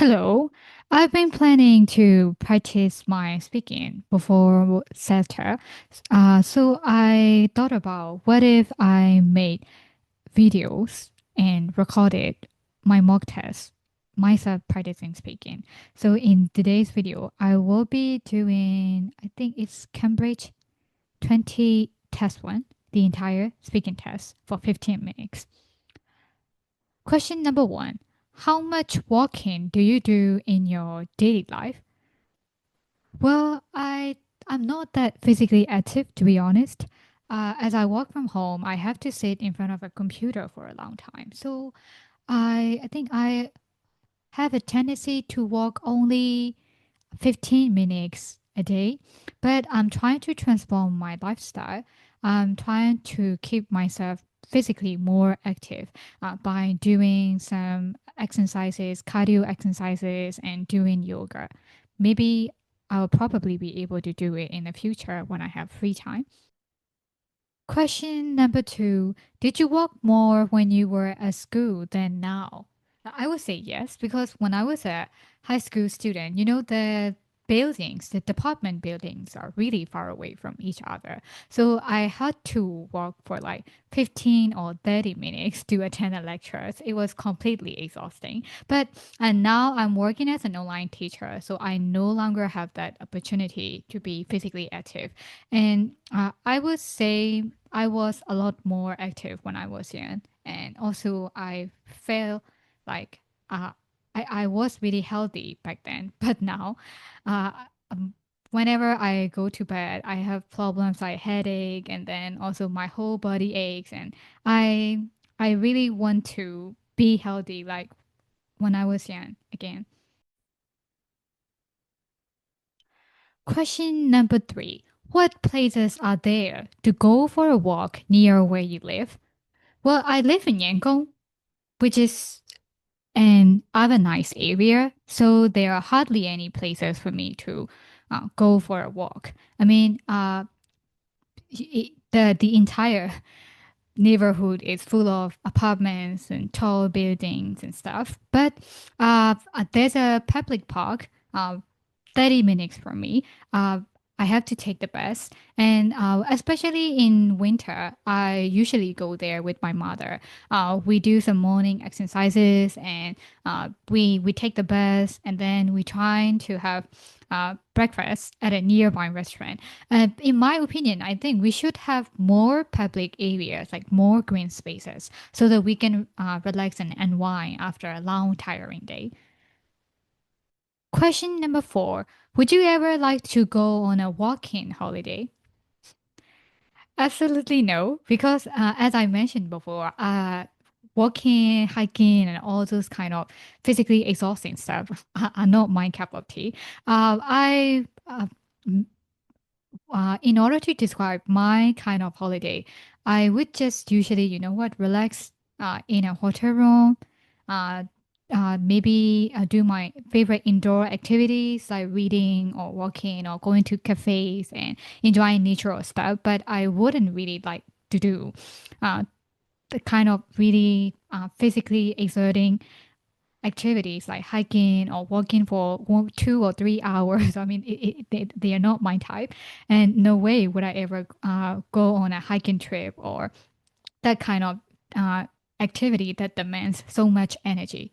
Hello. I've been planning to practice my speaking before Saturday. So I thought about what if I made videos and recorded my mock test, myself practicing speaking. So in today's video, I will be doing, I think it's Cambridge 20 test one, the entire speaking test for 15 minutes. Question number one. How much walking do you do in your daily life? Well, I'm not that physically active, to be honest. As I work from home, I have to sit in front of a computer for a long time. So I think I have a tendency to walk only 15 minutes a day, but I'm trying to transform my lifestyle. I'm trying to keep myself physically more active by doing some exercises, cardio exercises, and doing yoga. Maybe I'll probably be able to do it in the future when I have free time. Question number two. Did you walk more when you were at school than now? I would say yes, because when I was a high school student, the buildings, the department buildings are really far away from each other. So I had to walk for like 15 or 30 minutes to attend the lectures. It was completely exhausting. But and now I'm working as an online teacher, so I no longer have that opportunity to be physically active. And I would say I was a lot more active when I was young. And also, I felt like uh, I was really healthy back then. But now, uh, um, whenever I go to bed, I have problems like headache, and then also my whole body aches. And I, I really want to be healthy like when I was young again. Question number three. What places are there to go for a walk near where you live? Well, I live in Yangon, which is an other nice area, so there are hardly any places for me to go for a walk. I mean, the entire neighborhood is full of apartments and tall buildings and stuff. But there's a public park, 30 minutes from me. I have to take the bus. And especially in winter, I usually go there with my mother. We do some morning exercises and we take the bus and then we try to have breakfast at a nearby restaurant. In my opinion, I think we should have more public areas, like more green spaces, so that we can relax and unwind after a long, tiring day. Question number four. Would you ever like to go on a walking holiday? Absolutely no, because as I mentioned before, walking, hiking, and all those kind of physically exhausting stuff are not my cup of tea. I in order to describe my kind of holiday, I would just usually, relax in a hotel room, uh, maybe do my favorite indoor activities like reading or walking or going to cafes and enjoying nature or stuff. But I wouldn't really like to do uh, the kind of really physically exerting activities like hiking or walking for 2 or 3 hours. I mean, they are not my type. And no way would I ever go on a hiking trip or that kind of uh, activity that demands so much energy.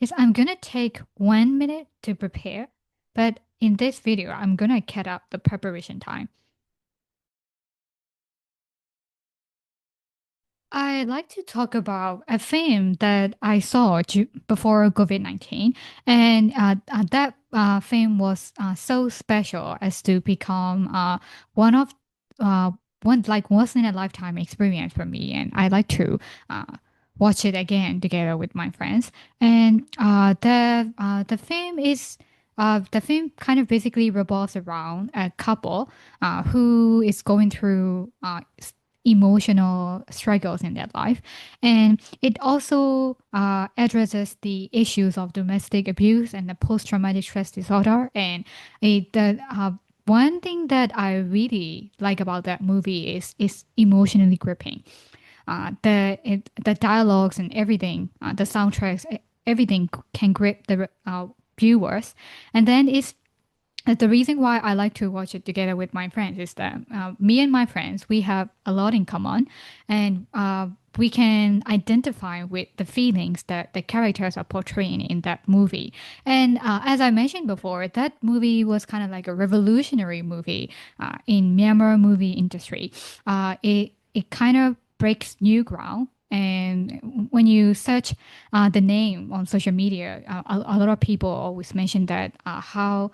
Yes, I'm going to take 1 minute to prepare, but in this video, I'm going to cut out the preparation time. I like to talk about a film that I saw before COVID-19, and that film was so special as to become one of uh, one like once in a lifetime experience for me, and I like to uh, watch it again together with my friends. And the film kind of basically revolves around a couple who is going through emotional struggles in their life. And it also addresses the issues of domestic abuse and the post traumatic stress disorder. And one thing that I really like about that movie is emotionally gripping. the dialogues and everything, the soundtracks, everything can grip the viewers. And then it's the reason why I like to watch it together with my friends is that me and my friends, we have a lot in common, and we can identify with the feelings that the characters are portraying in that movie. And as I mentioned before, that movie was kind of like a revolutionary movie in Myanmar movie industry. It kind of breaks new ground. And when you search the name on social media, a lot of people always mention that how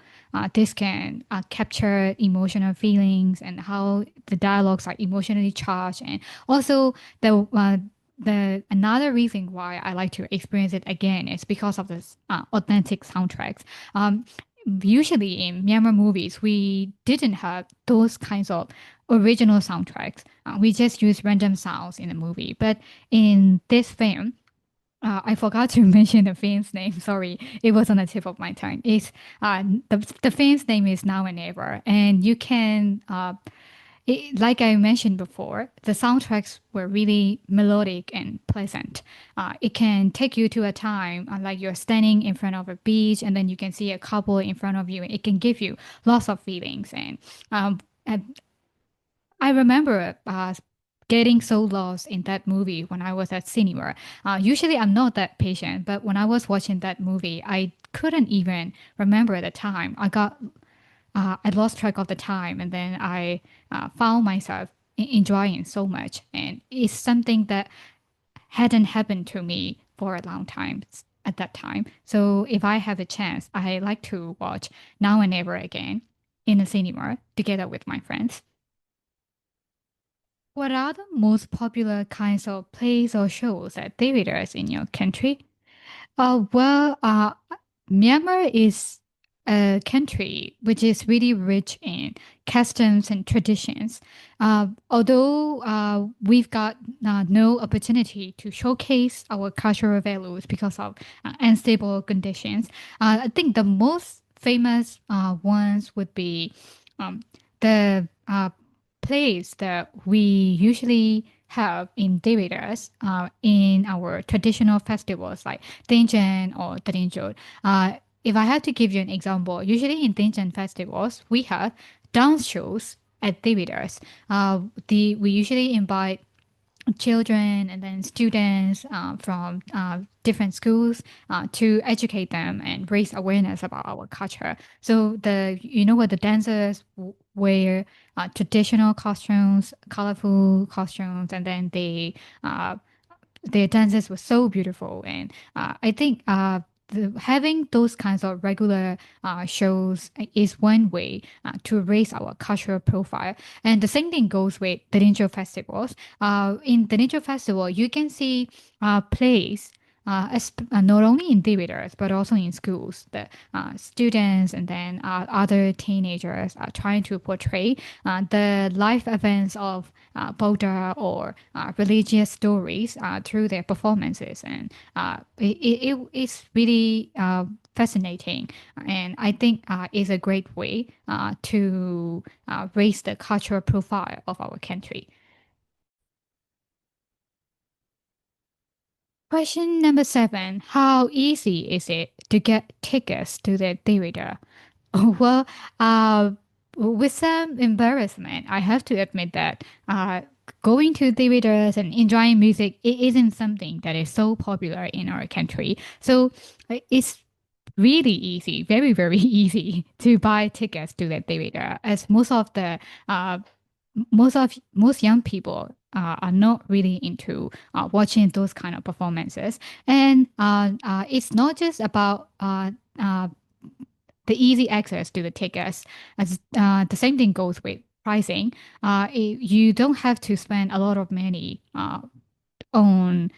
this can capture emotional feelings and how the dialogues are emotionally charged. And also the another reason why I like to experience it again is because of this authentic soundtracks. Um, Usually in Myanmar movies, we didn't have those kinds of original soundtracks. We just use random sounds in the movie. But in this film, I forgot to mention the film's name. Sorry, it was on the tip of my tongue. It's the film's name is Now and Ever, and you can like I mentioned before, the soundtracks were really melodic and pleasant. It can take you to a time like you're standing in front of a beach, and then you can see a couple in front of you. It can give you lots of feelings, and I remember getting so lost in that movie when I was at cinema. Usually, I'm not that patient, but when I was watching that movie, I couldn't even remember the time. I lost track of the time, and then I found myself enjoying so much, and it's something that hadn't happened to me for a long time at that time. So if I have a chance, I like to watch Now and Ever again in the cinema together with my friends. What are the most popular kinds of plays or shows at theaters in your country? Myanmar is a country which is really rich in customs and traditions. Although we've got no opportunity to showcase our cultural values because of unstable conditions, I think the most famous ones would be um, the plays that we usually have in theaters in our traditional festivals like Tenjen or Terinjot. If I had to give you an example, usually in Tenjen festivals, we have dance shows at theaters. We usually invite children and then students from different schools to educate them and raise awareness about our culture. So what the dancers wear traditional costumes, colorful costumes, and then uh, their dances were so beautiful. And I think having those kinds of regular shows is one way to raise our cultural profile. And the same thing goes with the Ninja festivals. In the Ninja festival, you can see plays. Not only in theaters but also in schools, the students and then other teenagers are trying to portray the life events of Buddha or religious stories through their performances, and it's really fascinating, and I think is a great way to raise the cultural profile of our country. Question number seven: how easy is it to get tickets to the theater? Well, uh, with some embarrassment, I have to admit that going to theaters and enjoying music it isn't something that is so popular in our country. So it's really easy, very, very easy to buy tickets to the theater, as uh, most young people are not really into watching those kind of performances. And it's not just about the easy access to the tickets. As the same thing goes with pricing. You don't have to spend a lot of money on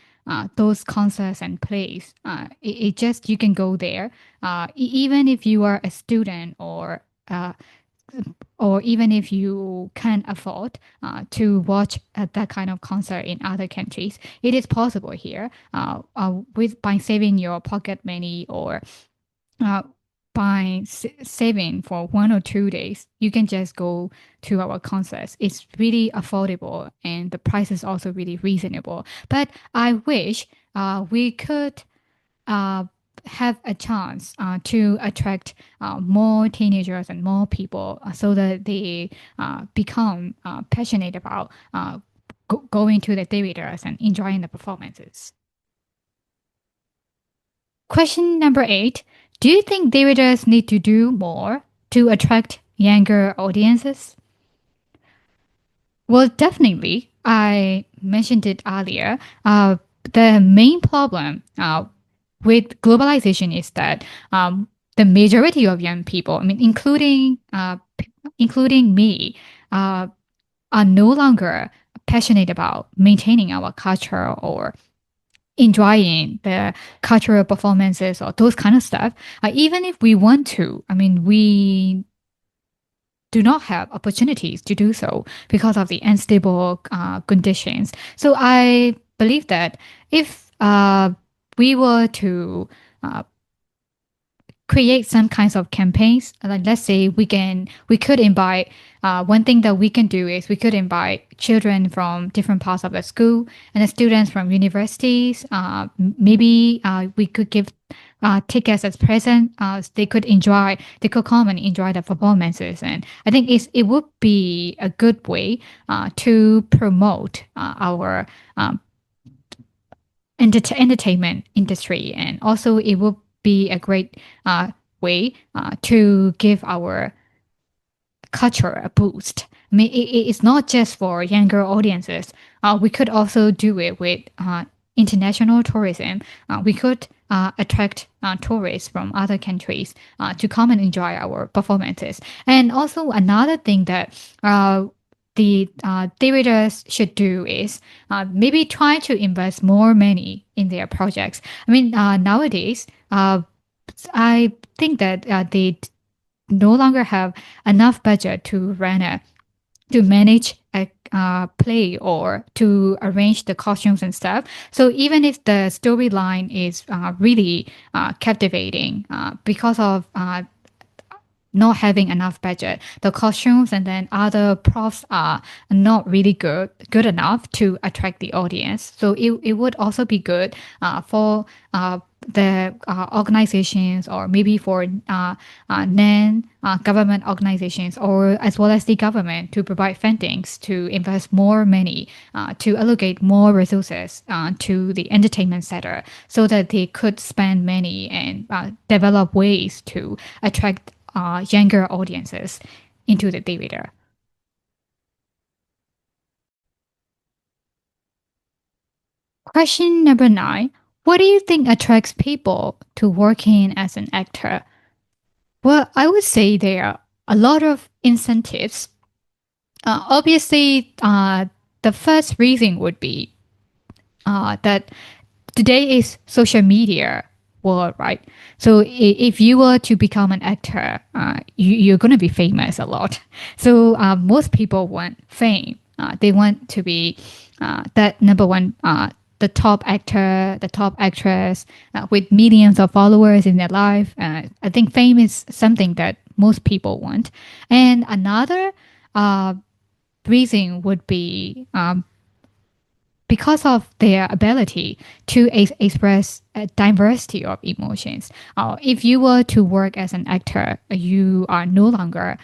those concerts and plays. It just you can go there, even if you are a student or even if you can't afford to watch that kind of concert in other countries. It is possible here with by saving your pocket money or uh, by saving for 1 or 2 days, you can just go to our concerts. It's really affordable and the price is also really reasonable. But I wish we could uh, have a chance to attract more teenagers and more people so that they become passionate about going to the theaters and enjoying the performances. Question number 8. Do you think theaters need to do more to attract younger audiences? Well, definitely. I mentioned it earlier. The main problem with globalization is that the majority of young people, I mean, including me, uh, are no longer passionate about maintaining our culture or enjoying the cultural performances or those kind of stuff. Even if we want to, I mean, we do not have opportunities to do so because of the unstable conditions. So I believe that if we were to uh, create some kinds of campaigns. Like let's say we could invite one thing that we can do is we could invite children from different parts of the school and the students from universities. Maybe we could give tickets as present. They could come and enjoy the performances. And I think it would be a good way to promote our entertainment industry, and also it would be a great way to give our culture a boost. I mean, it's not just for younger audiences. We could also do it with international tourism. We could attract tourists from other countries to come and enjoy our performances. And also another thing that the theaters should do is maybe try to invest more money in their projects. I mean, nowadays, I think that they no longer have enough budget to run a to manage a play or to arrange the costumes and stuff. So even if the storyline is really captivating, because of not having enough budget. The costumes and then other props are not really good enough to attract the audience. So it would also be good for the organizations or maybe for non government organizations or as well as the government to provide fundings to invest more money to allocate more resources to the entertainment sector so that they could spend money and develop ways to attract younger audiences into the theater. Question number 9. What do you think attracts people to working as an actor? Well, I would say there are a lot of incentives. Obviously, the first reason would be that today is social media world, right? So if you were to become an actor, you're going to be famous a lot. So most people want fame. They want to be that number one, the top actor, the top actress with millions of followers in their life. I think fame is something that most people want. And another reason would be because of their ability to express a diversity of emotions. If you were to work as an actor, you are no longer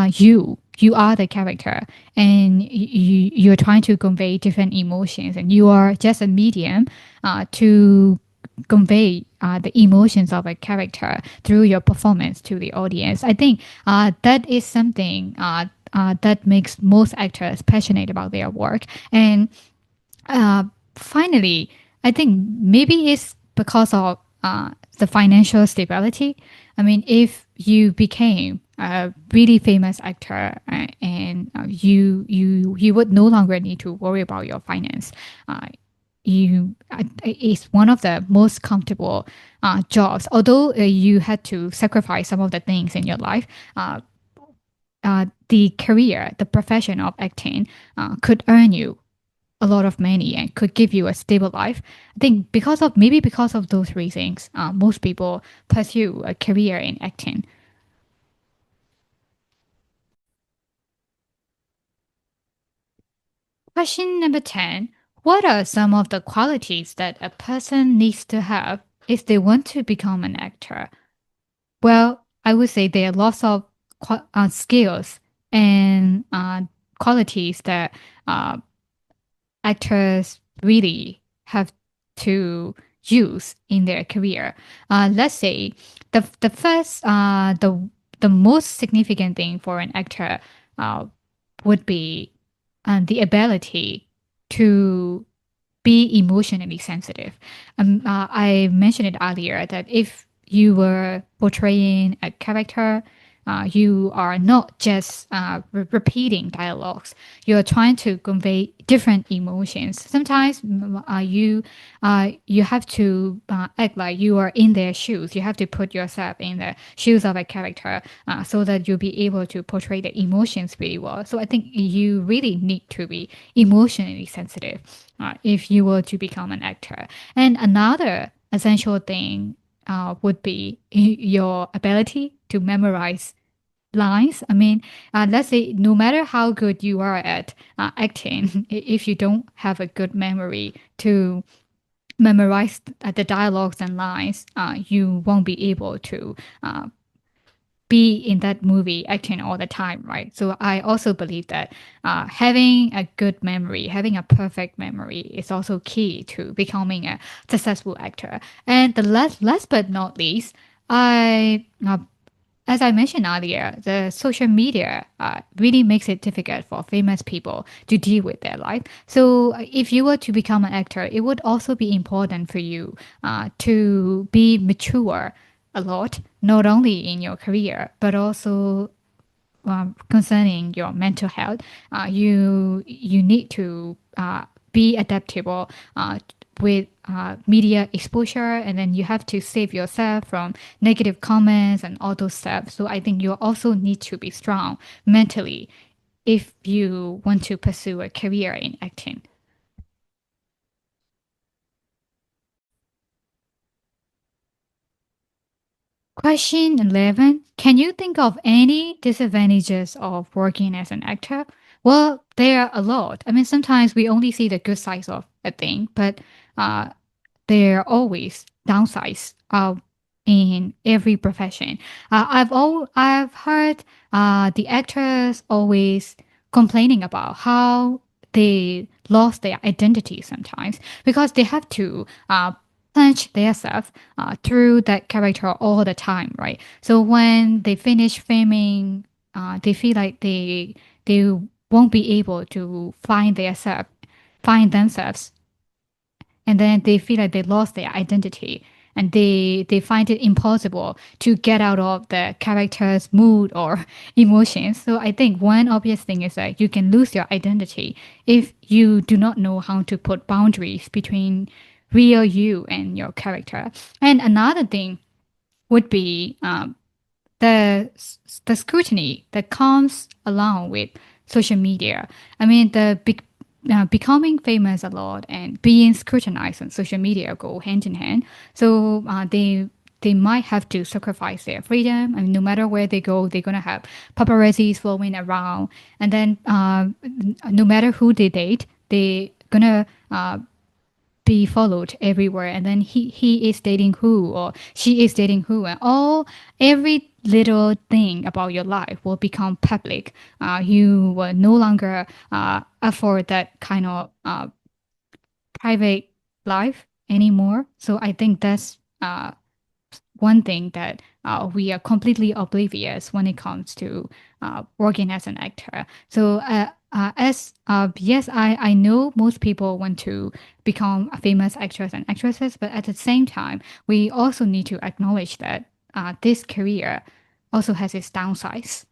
you. You are the character, and you're trying to convey different emotions, and you are just a medium to convey the emotions of a character through your performance to the audience. I think that is something that makes most actors passionate about their work. And finally, I think maybe it's because of the financial stability. I mean, if you became a really famous actor and you would no longer need to worry about your finance. It's one of the most comfortable jobs. Although you had to sacrifice some of the things in your life, the career, the profession of acting could earn you a lot of money and could give you a stable life. I think maybe because of those reasons, most people pursue a career in acting. Question number 10. What are some of the qualities that a person needs to have if they want to become an actor? Well, I would say there are lots of skills and qualities that uh, actors really have to use in their career. Let's say the first the most significant thing for an actor uh, would be the ability to be emotionally sensitive. I mentioned it earlier that if you were portraying a character, you are not just repeating dialogues. You are trying to convey different emotions. Sometimes you have to act like you are in their shoes. You have to put yourself in the shoes of a character so that you'll be able to portray the emotions really well. So I think you really need to be emotionally sensitive if you were to become an actor. And another essential thing would be your ability to memorize lines. I mean, let's say no matter how good you are at acting, if you don't have a good memory to memorize the dialogues and lines, you won't be able to be in that movie acting all the time, right? So I also believe that having a good memory, having a perfect memory is also key to becoming a successful actor. And the last but not least, I as I mentioned earlier, the social media really makes it difficult for famous people to deal with their life. So, if you were to become an actor, it would also be important for you to be mature a lot, not only in your career, but also concerning your mental health. You need to be adaptable with media exposure, and then you have to save yourself from negative comments and all those stuff. So I think you also need to be strong mentally if you want to pursue a career in acting. Question 11. Can you think of any disadvantages of working as an actor? Well, there are a lot. I mean, sometimes we only see the good sides of a thing, but uh, there are always downsides in every profession. I've heard the actors always complaining about how they lost their identity sometimes because they have to punch themselves through that character all the time, right? So when they finish filming, they feel like they won't be able to find themselves, and then they feel like they lost their identity, and they find it impossible to get out of the character's mood or emotions. So I think one obvious thing is that you can lose your identity if you do not know how to put boundaries between real you and your character. And another thing would be the the scrutiny that comes along with social media. I mean, becoming famous a lot and being scrutinized on social media go hand in hand. So they might have to sacrifice their freedom. I mean, no matter where they go, they're gonna have paparazzis following around, and then no matter who they date, they gonna be followed everywhere, and then he is dating who or she is dating who, and all every little thing about your life will become public. You will no longer afford that kind of private life anymore. So I think that's one thing that we are completely oblivious when it comes to working as an actor. So, as yes, I know most people want to become famous actors and actresses, but at the same time, we also need to acknowledge that this career also has its downsides.